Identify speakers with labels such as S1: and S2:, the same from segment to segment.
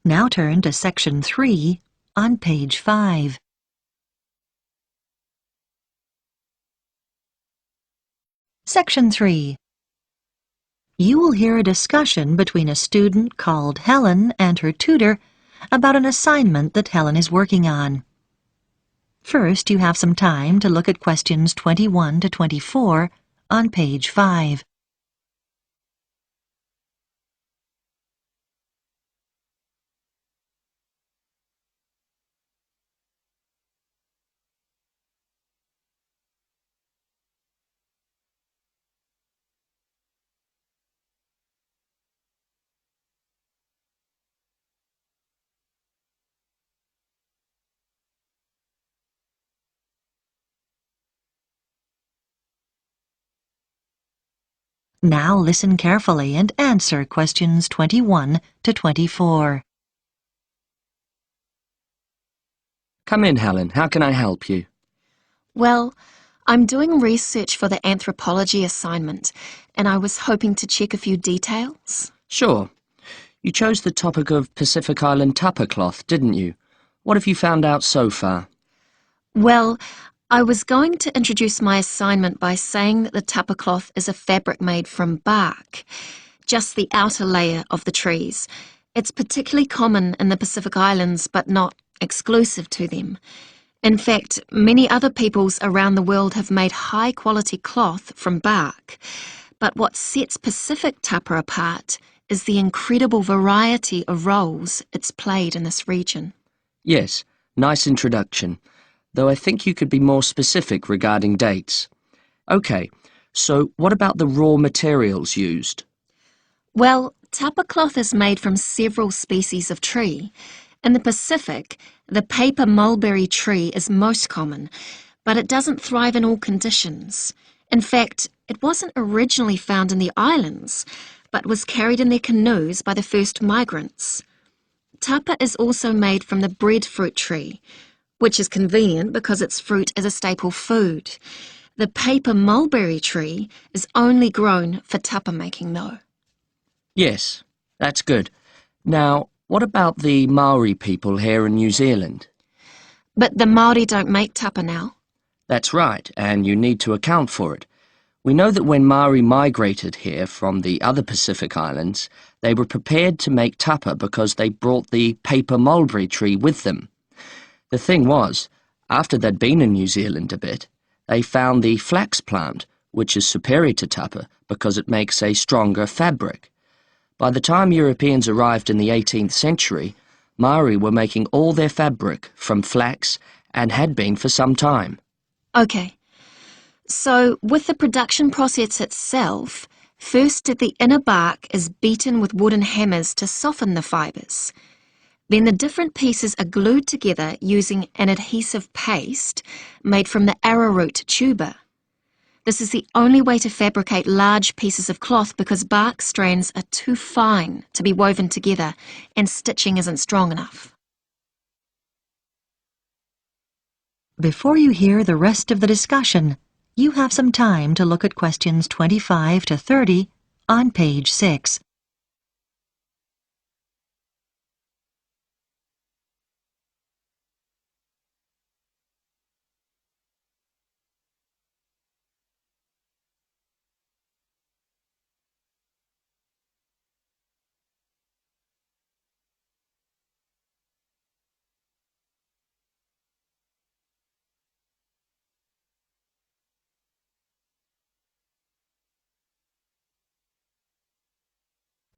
S1: Now turn to Section 3 on page 5. Section 3. You will hear a discussion between a student called Helen and her tutor about an assignment that Helen is working on. First, you have some time to look at questions 21 to 24 on page 5. Now listen carefully and answer questions 21 to 24.
S2: Come in, Helen. How can I help you?
S3: Well, I'm doing research for the anthropology assignment, and I was hoping to check a few details.
S2: Sure. You chose the topic of Pacific Island tapa cloth, didn't you? What have you found out so far?
S3: Well, I was going to introduce my assignment by saying that the tapa cloth is a fabric made from bark, just the outer layer of the trees. It's particularly common in the Pacific Islands, but not exclusive to them. In fact, many other peoples around the world have made high-quality cloth from bark. But what sets Pacific tapa apart is the incredible variety of roles it's played in this region.
S2: Yes, nice introduction, though I think you could be more specific regarding dates. Okay, so what about the raw materials used?
S3: Well, tapa cloth is made from several species of tree. In the Pacific, the paper mulberry tree is most common, but it doesn't thrive in all conditions. In fact, it wasn't originally found in the islands, but was carried in their canoes by the first migrants. Tapa is also made from the breadfruit tree, which is convenient because its fruit is a staple food. The paper mulberry tree is only grown for tapa making, though.
S2: Yes, that's good. Now, what about the Maori people here in New Zealand?
S3: But the Maori don't make tapa now.
S2: That's right, and you need to account for it. We know that when Maori migrated here from the other Pacific Islands, they were prepared to make tapa because they brought the paper mulberry tree with them. The thing was, after they'd been in New Zealand a bit, they found the flax plant, which is superior to tapa because it makes a stronger fabric. By the time Europeans arrived in the 18th century, Maori were making all their fabric from flax and had been for some time.
S3: Okay. So, with the production process itself, first the inner bark is beaten with wooden hammers to soften the fibres. Then the different pieces are glued together using an adhesive paste made from the arrowroot tuber. This is the only way to fabricate large pieces of cloth because bark strands are too fine to be woven together and stitching isn't strong enough.
S1: Before you hear the rest of the discussion, you have some time to look at questions 25 to 30 on page 6.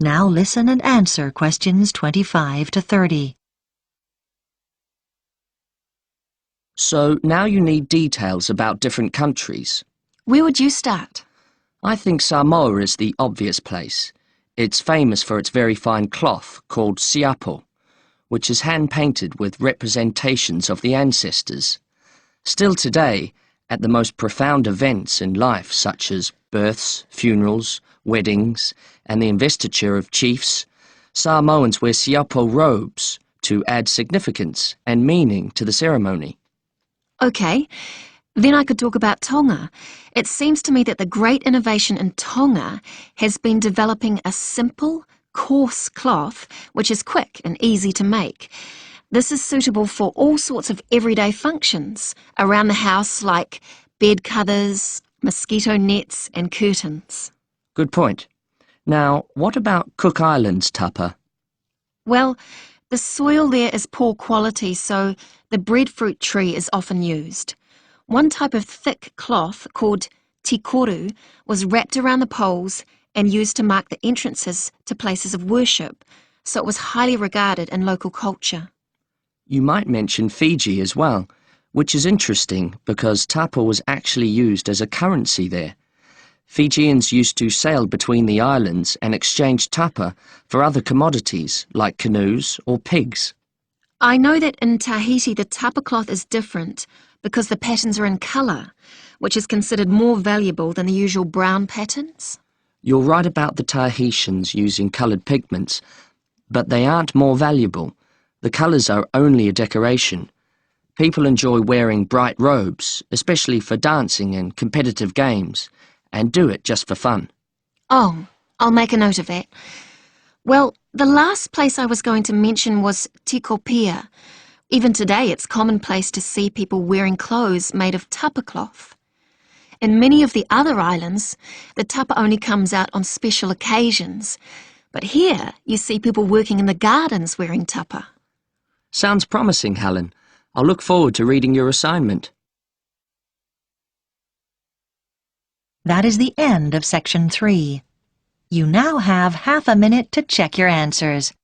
S1: Now listen and answer questions 25 to 30.
S2: So now you need details about different countries.
S3: Where would you start?
S2: I think Samoa is the obvious place. It's famous for its very fine cloth called siapo, which is hand-painted with representations of the ancestors. Still today, at the most profound events in life such as births, funerals, weddings, and the investiture of chiefs, Samoans wear siapo robes to add significance and meaning to the ceremony.
S3: Okay, then I could talk about Tonga. It seems to me that the great innovation in Tonga has been developing a simple, coarse cloth, which is quick and easy to make. This is suitable for all sorts of everyday functions around the house, like bed covers, mosquito nets and curtains.
S2: Good point. Now, what about Cook Islands tapa?
S3: Well, the soil there is poor quality, so the breadfruit tree is often used. One type of thick cloth called tikoru was wrapped around the poles and used to mark the entrances to places of worship, so it was highly regarded in local culture.
S2: You might mention Fiji as well, which is interesting because tapa was actually used as a currency there. Fijians used to sail between the islands and exchange tapa for other commodities like canoes or pigs.
S3: I know that in Tahiti the tapa cloth is different because the patterns are in colour, which is considered more valuable than the usual brown patterns.
S2: You're right about the Tahitians using coloured pigments, but they aren't more valuable. The colours are only a decoration. People enjoy wearing bright robes, especially for dancing and competitive games, and do it just for fun.
S3: Oh, I'll make a note of that. Well, the last place I was going to mention was Tikopia. Even today it's commonplace to see people wearing clothes made of tapa cloth. In many of the other islands, the tapa only comes out on special occasions, but here you see people working in the gardens wearing tapa.
S2: Sounds promising, Helen. I'll look forward to reading your assignment.
S1: That is the end of Section 3. You now have half a minute to check your answers.